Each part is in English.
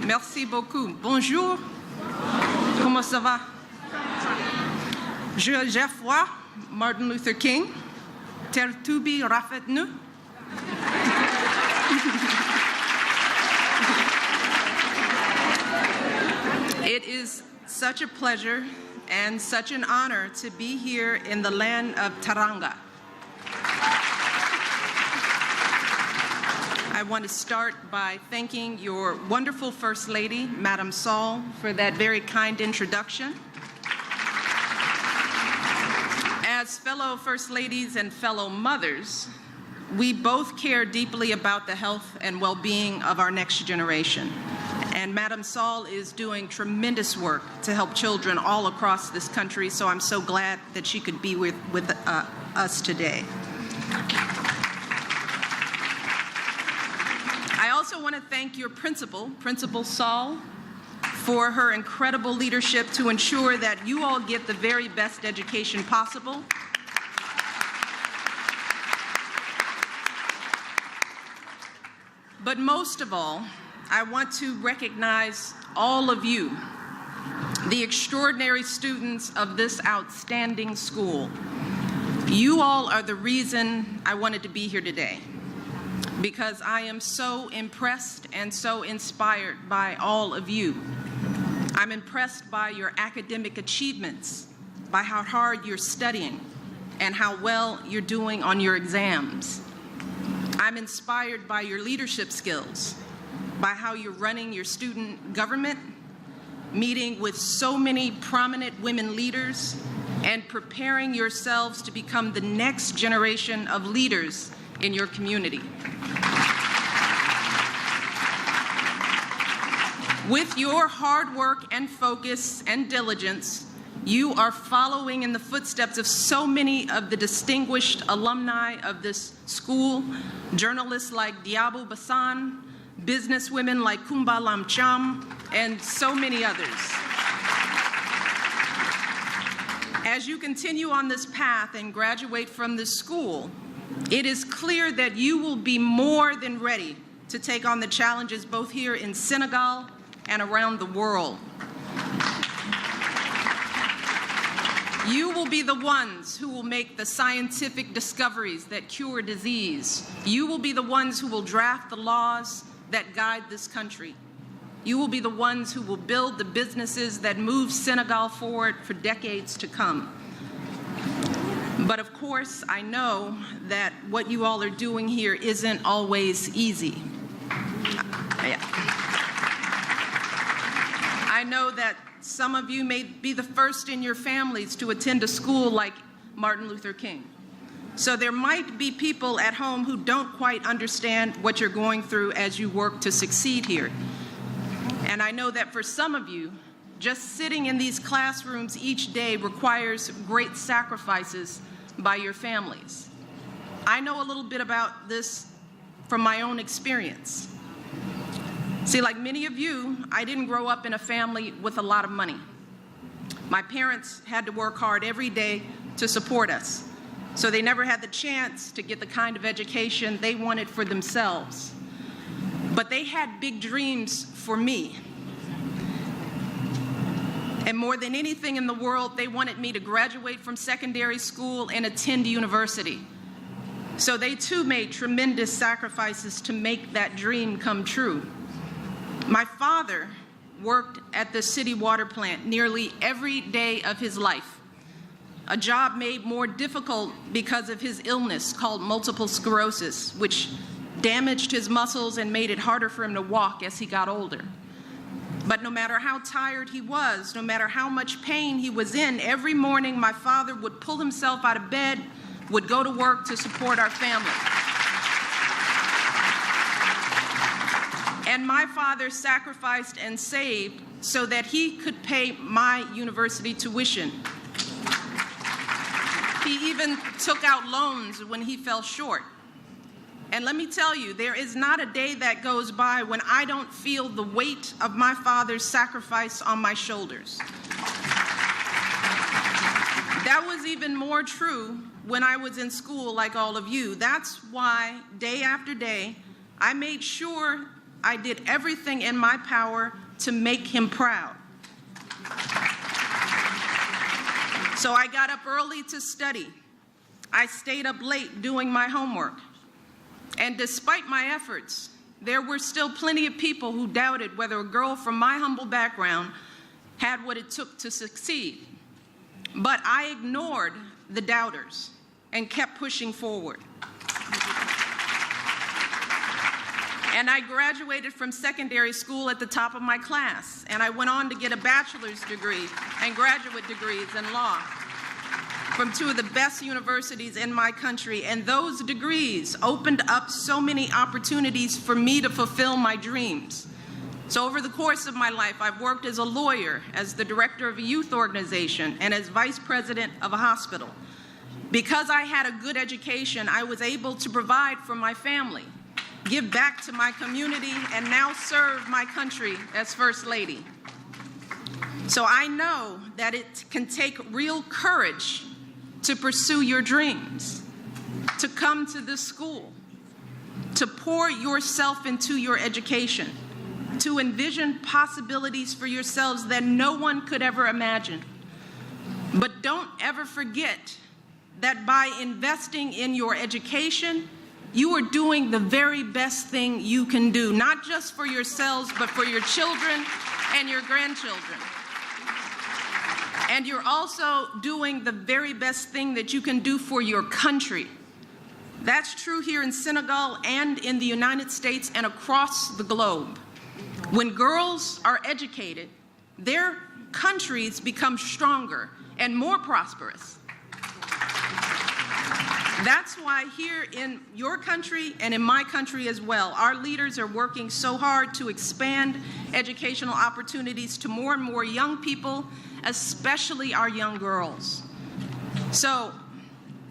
Merci beaucoup. Bonjour. Comment ça va? Jeff Wa, Martin Luther King. Tertubi Rafetnu. It is such a pleasure and such an honor to be here in the land of Teranga. I want to start by thanking your wonderful First Lady, Madam Saul, for that very kind introduction. As fellow First Ladies and fellow mothers, we both care deeply about the health and well-being of our next generation. And Madam Saul is doing tremendous work to help children all across this country, so I'm so glad that she could be with us today. I also want to thank your principal, Principal Saul, for her incredible leadership to ensure that you all get the very best education possible. But most of all, I want to recognize all of you, the extraordinary students of this outstanding school. You all are the reason I wanted to be here today, because I am so impressed and so inspired by all of you. I'm impressed by your academic achievements, by how hard you're studying, and how well you're doing on your exams. I'm inspired by your leadership skills, by how you're running your student government, meeting with so many prominent women leaders, and preparing yourselves to become the next generation of leaders in your community. With your hard work and focus and diligence, you are following in the footsteps of so many of the distinguished alumni of this school, journalists like Diabo Basan, businesswomen like Kumba Lamcham, and so many others. As you continue on this path and graduate from this school, it is clear that you will be more than ready to take on the challenges both here in Senegal and around the world. You will be the ones who will make the scientific discoveries that cure disease. You will be the ones who will draft the laws that guide this country. You will be the ones who will build the businesses that move Senegal forward for decades to come. But of course, I know that what you all are doing here isn't always easy. I know that some of you may be the first in your families to attend a school like Martin Luther King. So there might be people at home who don't quite understand what you're going through as you work to succeed here. And I know that for some of you, just sitting in these classrooms each day requires great sacrifices by your families. I know a little bit about this from my own experience. See, like many of you, I didn't grow up in a family with a lot of money. My parents had to work hard every day to support us, so they never had the chance to get the kind of education they wanted for themselves. But they had big dreams for me. And more than anything in the world, they wanted me to graduate from secondary school and attend university. So they too made tremendous sacrifices to make that dream come true. My father worked at the city water plant nearly every day of his life, a job made more difficult because of his illness called multiple sclerosis, which damaged his muscles and made it harder for him to walk as he got older. But no matter how tired he was, no matter how much pain he was in, every morning my father would pull himself out of bed, would go to work to support our family. And my father sacrificed and saved so that he could pay my university tuition. He even took out loans when he fell short. And let me tell you, there is not a day that goes by when I don't feel the weight of my father's sacrifice on my shoulders. That was even more true when I was in school like all of you. That's why day after day, I made sure I did everything in my power to make him proud. So I got up early to study. I stayed up late doing my homework. And despite my efforts, there were still plenty of people who doubted whether a girl from my humble background had what it took to succeed. But I ignored the doubters and kept pushing forward. And I graduated from secondary school at the top of my class, and I went on to get a bachelor's degree and graduate degrees in law from two of the best universities in my country, and those degrees opened up so many opportunities for me to fulfill my dreams. So over the course of my life, I've worked as a lawyer, as the director of a youth organization, and as vice president of a hospital. Because I had a good education, I was able to provide for my family, give back to my community, and now serve my country as First Lady. So I know that it can take real courage to pursue your dreams, to come to this school, to pour yourself into your education, to envision possibilities for yourselves that no one could ever imagine. But don't ever forget that by investing in your education, you are doing the very best thing you can do, not just for yourselves, but for your children and your grandchildren. And you're also doing the very best thing that you can do for your country. That's true here in Senegal and in the United States and across the globe. When girls are educated, their countries become stronger and more prosperous. That's why here in your country and in my country as well, our leaders are working so hard to expand educational opportunities to more and more young people, especially our young girls. So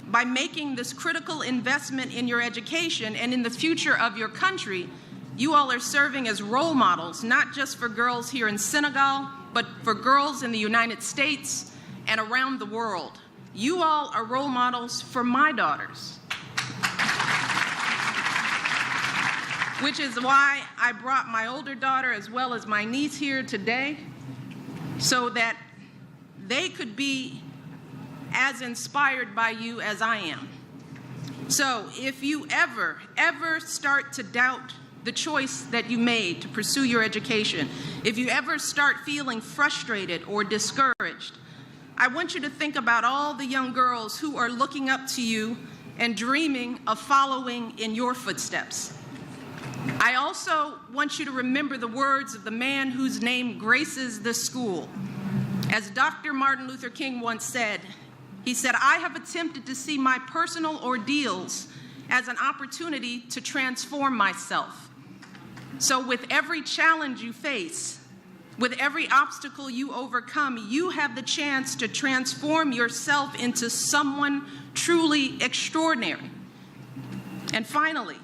by making this critical investment in your education and in the future of your country, you all are serving as role models, not just for girls here in Senegal, but for girls in the United States and around the world. You all are role models for my daughters, which is why I brought my older daughter as well as my niece here today, so that they could be as inspired by you as I am. So if you ever start to doubt the choice that you made to pursue your education, if you ever start feeling frustrated or discouraged, I want you to think about all the young girls who are looking up to you and dreaming of following in your footsteps. I also want you to remember the words of the man whose name graces this school. As Dr. Martin Luther King once said, he said, "I have attempted to see my personal ordeals as an opportunity to transform myself." So with every challenge you face, with every obstacle you overcome, you have the chance to transform yourself into someone truly extraordinary. And finally,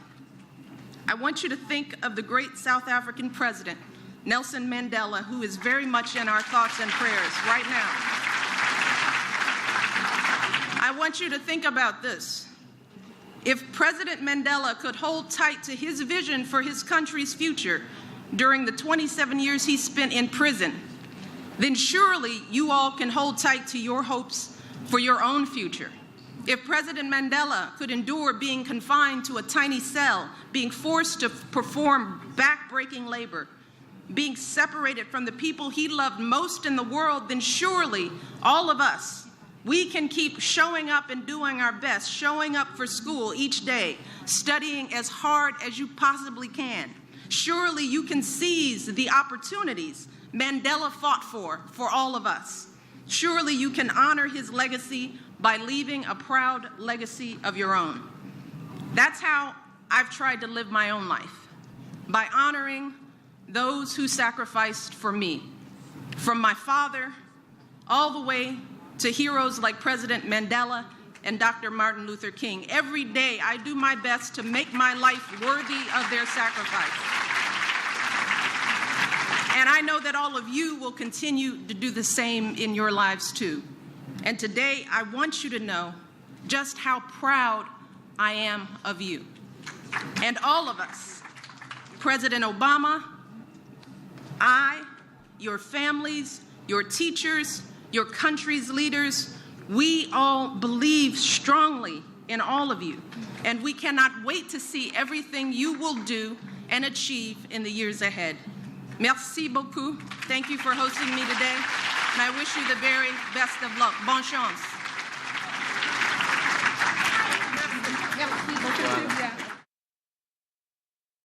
I want you to think of the great South African president, Nelson Mandela, who is very much in our thoughts and prayers right now. I want you to think about this. If President Mandela could hold tight to his vision for his country's future during the 27 years he spent in prison, then surely you all can hold tight to your hopes for your own future. If President Mandela could endure being confined to a tiny cell, being forced to perform back-breaking labor, being separated from the people he loved most in the world, then surely all of us, we can keep showing up and doing our best, showing up for school each day, studying as hard as you possibly can. Surely you can seize the opportunities Mandela fought for all of us. Surely you can honor his legacy by leaving a proud legacy of your own. That's how I've tried to live my own life, by honoring those who sacrificed for me, from my father all the way to heroes like President Mandela and Dr. Martin Luther King. Every day I do my best to make my life worthy of their sacrifice. And I know that all of you will continue to do the same in your lives too. And today I want you to know just how proud I am of you. And all of us, President Obama, I, your families, your teachers, your country's leaders, we all believe strongly in all of you, and we cannot wait to see everything you will do and achieve in the years ahead. Merci beaucoup. Thank you for hosting me today, and I wish you the very best of luck. Bonne chance.